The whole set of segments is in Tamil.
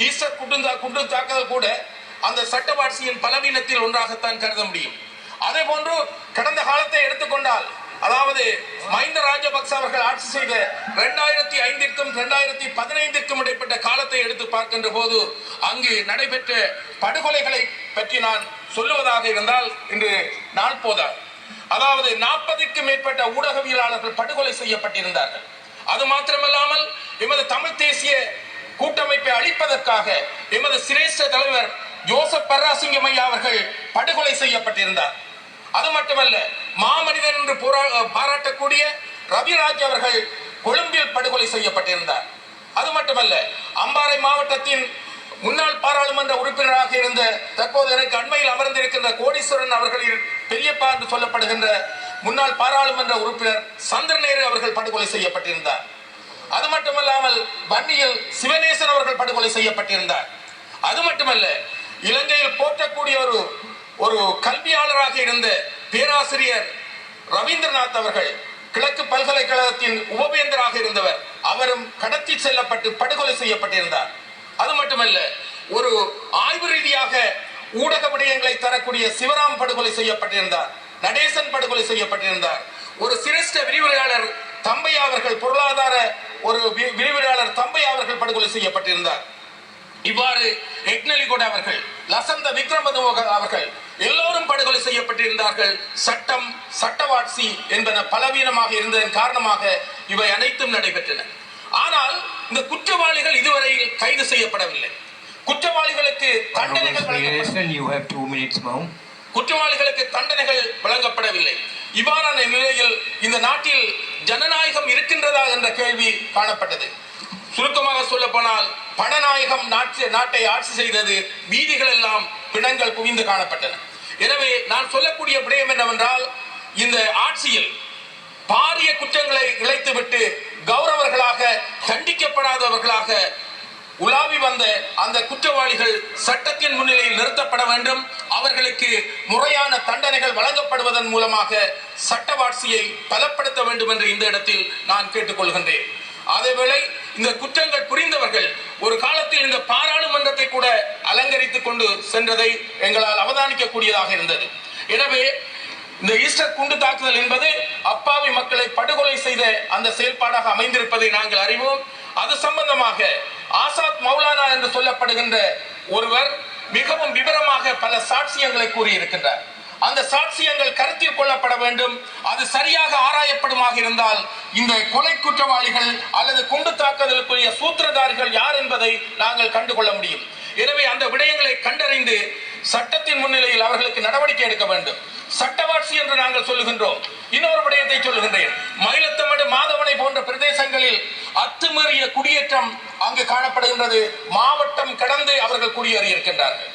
ஈஸ்டர் குண்டு தாக்குதல் கூட அந்த சட்டவாட்சியின் பலவீனத்தில் ஒன்றாகத்தான் கருத முடியும். அதே போன்று கடந்த காலத்தை எடுத்துக்கொண்டால், அதாவது மஹிந்த ராஜபக்ச அவர்கள் ஆட்சி செய்த 2005க்கும் 2015க்கும் இடைப்பட்ட காலத்தை எடுத்து பார்க்கின்ற போது அங்கு நடைபெற்ற படுகொலைகளை பற்றி நான் சொல்லுவதாக இருந்தால் இன்று நாள் போதாது. அதாவது 40க்கும் மேற்பட்ட ஊடகவியலாளர்கள் படுகொலை செய்யப்பட்டிருந்தார்கள். அது மாத்திரமல்லாமல் எமது தமிழ் தேசிய கூட்டமைப்பை அழிப்பதற்காக எமது சிரேஷ்ட தலைவர் ஜோசப் பர்ராசிங்கம் ஐயா அவர்கள் படுகொலை செய்யப்பட்டிருந்தார். அது மட்டுமல்ல, மாமனிதன் என்று பாராட்டக்கூடிய ரவிராஜ் அவர்கள் கொழும்பில் படுகொலை செய்யப்பட்டிருந்தார். அது மட்டுமல்ல, அம்பாறை மாவட்டத்தின் முன்னாள் பாராளுமன்ற உறுப்பினராக இருந்த தற்போது எனக்கு அண்மையில் அமர்ந்திருக்கின்ற கோடீஸ்வரன் அவர்களின் பெரியப்பா என்று சொல்லப்படுகின்ற முன்னாள் பாராளுமன்ற உறுப்பினர் சந்திரநேரு அவர்கள் படுகொலை செய்யப்பட்டிருந்தார். அது மட்டுமல்லாமல் வன்னியில் சிவநேசன் அவர்கள் படுகொலை செய்யப்பட்டிருந்தார். அது மட்டுமல்ல, இலங்கையில் போற்றக்கூடிய ஒரு கல்வியாளராக இருந்த பேராசிரியர் ரவீந்திரநாத் அவர்கள் கிழக்கு பல்கலைக்கழகத்தின் உபவேந்தராக இருந்தவர், அவரும் கடத்தி செல்லப்பட்டு படுகொலை செய்யப்பட்டிருந்தார். அது மட்டுமல்ல, ஒரு ஆய்வு ரீதியாக ஊடக விடயங்களை தரக்கூடிய சிவராம் படுகொலை செய்யப்பட்டிருந்தார். நடேசன் படுகொலை செய்யப்பட்டிருந்தார். ஒரு சிரேஷ்ட விரிவுரையாளர் தம்பையா அவர்கள், பொருளாதார ஒரு விரிவுரையாளர் தம்பையா அவர்கள் படுகொலை செய்யப்பட்டிருந்தார். இவ்வாறு எக்னலிகோட அவர்கள், லசந்த விக்ரமதுங்க அவர்கள் எல்லோரும் படுகொலை செய்யப்பட்டிருந்தார்கள். சட்டம், சட்டவாட்சி என்பன பலவீனமாக இருந்ததன் காரணமாக இவை அனைத்தும் நடைபெற்றன. ஆனால் இந்த குற்றவாளிகள் இதுவரை கைது செய்யப்படவில்லை. குற்றவாளிகளுக்கு தண்டனைகள் வழங்கப்படவில்லை. இவ்வாறான நிலையில் இந்த நாட்டில் ஜனநாயகம் இருக்கின்றதா என்ற கேள்வி காணப்பட்டது. சுருக்கமாக சொல்ல போனால், பணநாயகம் நாட்டை ஆட்சி செய்தது, வீதிகள் எல்லாம் பிணங்கள் குவிந்து காணப்பட்டன. எனவே நான் சொல்லக்கூடிய விடயம் என்னவென்றால், இந்த ஆட்சியில் பாரிய குற்றங்களை இழைத்துவிட்டு கௌரவர்களாக, தண்டிக்கப்படாதவர்களாக உலாவி வந்த அந்த குற்றவாளிகள் சட்டத்தின் முன்னிலையில் நிறுத்தப்பட வேண்டும். அவர்களுக்கு முறையான தண்டனைகள் வழங்கப்படுவதன் மூலமாக சட்டவாட்சியை பலப்படுத்த வேண்டும் என்று இந்த இடத்தில் நான் கேட்டுக்கொள்கின்றேன். அதேவேளை இந்த குற்றங்கள் புரிந்தவர்கள் ஒரு காலத்தில் இந்த பாராளுமன்றத்தை கூட அலங்கரித்துக் கொண்டு சென்றதை எங்களால் அவதானிக்கக்கூடியதாக இருந்தது. எனவே இந்த ஈஸ்டர் குண்டு தாக்குதல் என்பது அப்பாவி மக்களை படுகொலை செய்த அந்த செயல்பாடாக அமைந்திருப்பதை நாங்கள் அறிவோம். அது சம்பந்தமாக ஆசாத் மௌலானா என்று சொல்லப்படுகின்ற ஒருவர் மிகவும் விவரமாக பல சாட்சியங்களை கூறியிருக்கின்றார். அந்த சாட்சியங்கள் கருத்தில் கொள்ளப்பட வேண்டும். அது சரியாக ஆராயப்படுமாக இருந்தால் இந்த கொலை குற்றவாளிகள் அல்லது குண்டு தாக்குதலுக்குரிய சூத்திரதாரிகள் யார் என்பதை நாங்கள் கண்டுகொள்ள முடியும். எனவே அந்த விடயங்களை கண்டறிந்து சட்டத்தின் முன்னிலையில் அவர்களுக்கு நடவடிக்கை எடுக்க வேண்டும். சட்டவாட்சி என்று நாங்கள் சொல்லுகின்றோம். இன்னொரு விடயத்தை சொல்லுகின்றேன். மயிலத்தமடு, மாதவனை போன்ற பிரதேசங்களில் அத்துமீறிய குடியேற்றம் அங்கு காணப்படுகின்றது. மாவட்டம் கடந்து அவர்கள் குடியேறி இருக்கின்றார்கள்.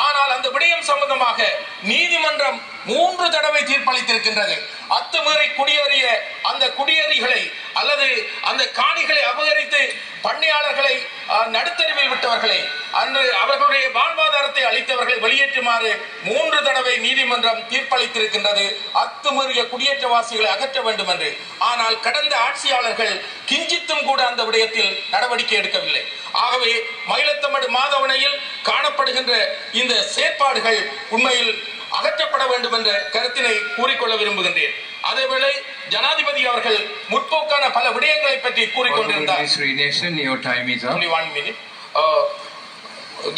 ஆனால் அந்த விடயம் சம்பந்தமாக நீதிமன்றம் 3 தடவை தீர்ப்பளித்திருக்கின்றது. அத்துமீறி குடியேறிய அந்த குடியேறிகளை அல்லது அந்த காணிகளை அபகரித்து பண்ணையாளர்களை நடுத்தருவில் விட்டவர்களை, அன்று அவர்களுடைய வாழ்வாதாரத்தை அளித்தவர்களை வெளியேற்றுமாறு 3 தடவை நீதிமன்றம் தீர்ப்பளித்திருக்கின்றது. அத்துமீறிய குடியேற்றவாசிகளை அகற்ற வேண்டும் என்று. ஆனால் கடந்த ஆட்சியாளர்கள் கிஞ்சித்தும் கூட அந்த விடயத்தில் நடவடிக்கை எடுக்கவில்லை. ஆகவே மயிலத்தமடு, மாதவனையில் காணப்படுகின்ற இந்த செயற்பாடுகள் உண்மையில் அகற்றப்பட வேண்டும் என்ற கருத்தினை கூறிக்கொள்ள விரும்புகின்றேன். அதேவேளை ஜனாதிபதி அவர்கள் முற்போக்கான பல விடயங்களை பற்றி கூறிக்கொண்டிருந்தார்.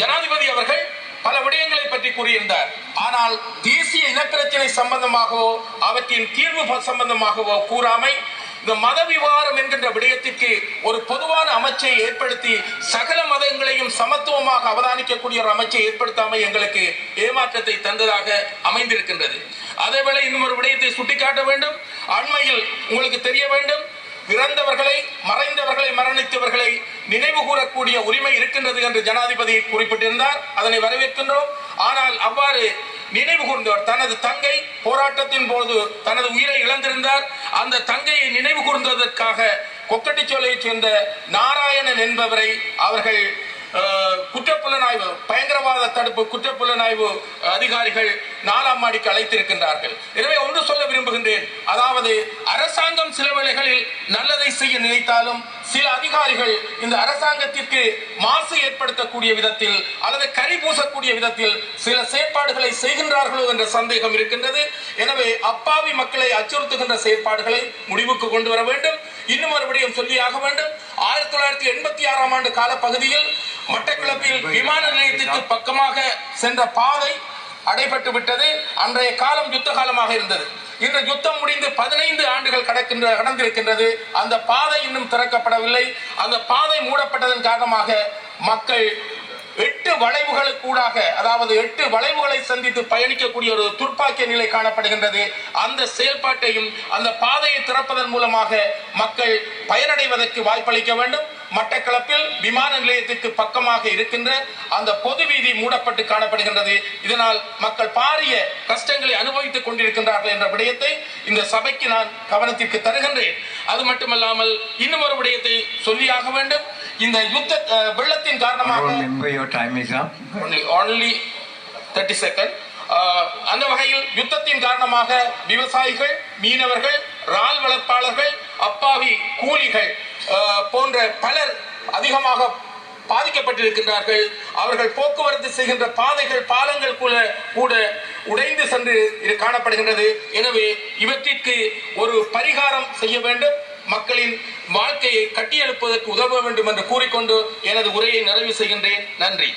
ஜனாதிபதி அவர்கள் பல விடயங்களை பற்றி கூறியிருந்தார். ஆனால் தேசிய இனப்பிரச்சனை சம்பந்தமாகவோ அவற்றின் தீர்வு சம்பந்தமாகவோ கூறாமை, இந்த மத விவகாரம் என்கின்ற விடயத்திற்கு ஒரு பொதுவான அமைச்சை ஏற்படுத்தி சகல மதங்களையும் சமத்துவமாக அவதானிக்கக்கூடிய ஒரு அமைச்சை ஏற்படுத்தாமை எங்களுக்கு ஏமாற்றத்தை தந்ததாக அமைந்திருக்கின்றது. அதேவேளை இன்னும் ஒரு விடயத்தை சுட்டிக்காட்ட வேண்டும். அண்மையில் உங்களுக்கு தெரிய வேண்டும், பிறந்தவர்களை, மறைந்தவர்களை, மரணித்தவர்களை நினைவு கூறக்கூடிய உரிமை இருக்கின்றது என்று ஜனாதிபதி குறிப்பிட்டிருந்தார். அதனை வரவேற்கின்றோம். ஆனால் அவ்வாறு நினைவு கூர்ந்தவர், தனது தங்கை போராட்டத்தின் போது தனது உயிரை இழந்திருந்தார். அந்த தங்கையை நினைவு கூர்ந்ததற்காக கொக்கட்டிச்சோலையைச் சேர்ந்த நாராயணன் என்பவரை அவர்கள் குற்றப்புலனாய்வு, பயங்கரவாத தடுப்பு குற்றப்புலனாய்வு அதிகாரிகள் 4ஆம் மாடிக்கு அழைத்திருக்கின்றார்கள். எனவே ஒன்று சொல்ல விரும்புகின்றேன். அதாவது அரசாங்கம் சில வேளைகளில் நல்லதை செய்ய நினைத்தாலும் சில அதிகாரிகள் இந்த அரசாங்கத்திற்கு மாசு ஏற்படுத்தக்கூடிய விதத்தில் அல்லது கரி பூசக்கூடிய விதத்தில் சில செயற்பாடுகளை செய்கின்றார்களோ என்ற சந்தேகம் இருக்கின்றது. எனவே அப்பாவி மக்களை அச்சுறுத்துகின்ற செயற்பாடுகளை முடிவுக்கு கொண்டு வர வேண்டும். இன்னும் மறுபடியும் சொல்லியாக வேண்டும். 1986 ஆண்டு கால பகுதியில் மட்டக்களப்பில் விமான நிலையத்திற்கு பக்கமாக சென்ற பாதை அடைபட்டு விட்டது. அன்றைய காலம் யுத்த காலமாக இருந்தது. இன்று யுத்தம் முடிந்து 15 ஆண்டுகள் கடந்திருக்கின்றது. அந்த பாதை இன்னும் திறக்கப்படவில்லை. அந்த பாதை மூடப்பட்டதன் காரணமாக மக்கள் 8 வளைவுகளுக்கூடாக, அதாவது 8 வளைவுகளை சந்தித்து பயணிக்கக்கூடிய ஒரு துர்ப்பாக்கிய நிலை காணப்படுகின்றது. அந்த செயல்பாட்டையும் அந்த பாதையை திறப்பதன் மூலமாக மக்கள் பயனடைவதற்கு வாய்ப்பளிக்க வேண்டும். மட்டக்களப்பில் விமான நிலையத்திற்கு பக்கமாக இருக்கின்ற அந்த பொது வீதி மூடப்பட்டு காணப்படுகின்றது. இதனால் மக்கள் பாரிய கஷ்டங்களை அனுபவித்துக் கொண்டிருக்கின்றார்கள் என்ற விடயத்தை இந்த சபைக்கு நான் கவனத்திற்கு தருகின்றேன். அது மட்டுமல்லாமல் இன்னும் ஒரு விடயத்தை சொல்லியாக வேண்டும். இந்த யுத்த வெள்ளத்தின் காரணமாக only 30 seconds. அந்த வகையில் யுத்தத்தின் காரணமாக விவசாயிகள், மீனவர்கள், இறால் வளர்ப்பாளர்கள், அப்பாவி கூலிகள் போன்ற பலர் அதிகமாக பாதிக்கப்பட்டிருக்கின்றார்கள். அவர்கள் போக்குவரத்து செய்கின்ற பாதைகள், பாலங்கள் கூட உடைந்து சென்று காணப்படுகின்றது. எனவே இவற்றிற்கு ஒரு பரிகாரம் செய்ய வேண்டும். மக்களின் வாழ்க்கையை கட்டியெழுப்பதற்கு உதவ வேண்டும் என்று கூறிக்கொண்டு எனது உரையை நிறைவு செய்கின்றேன். நன்றி.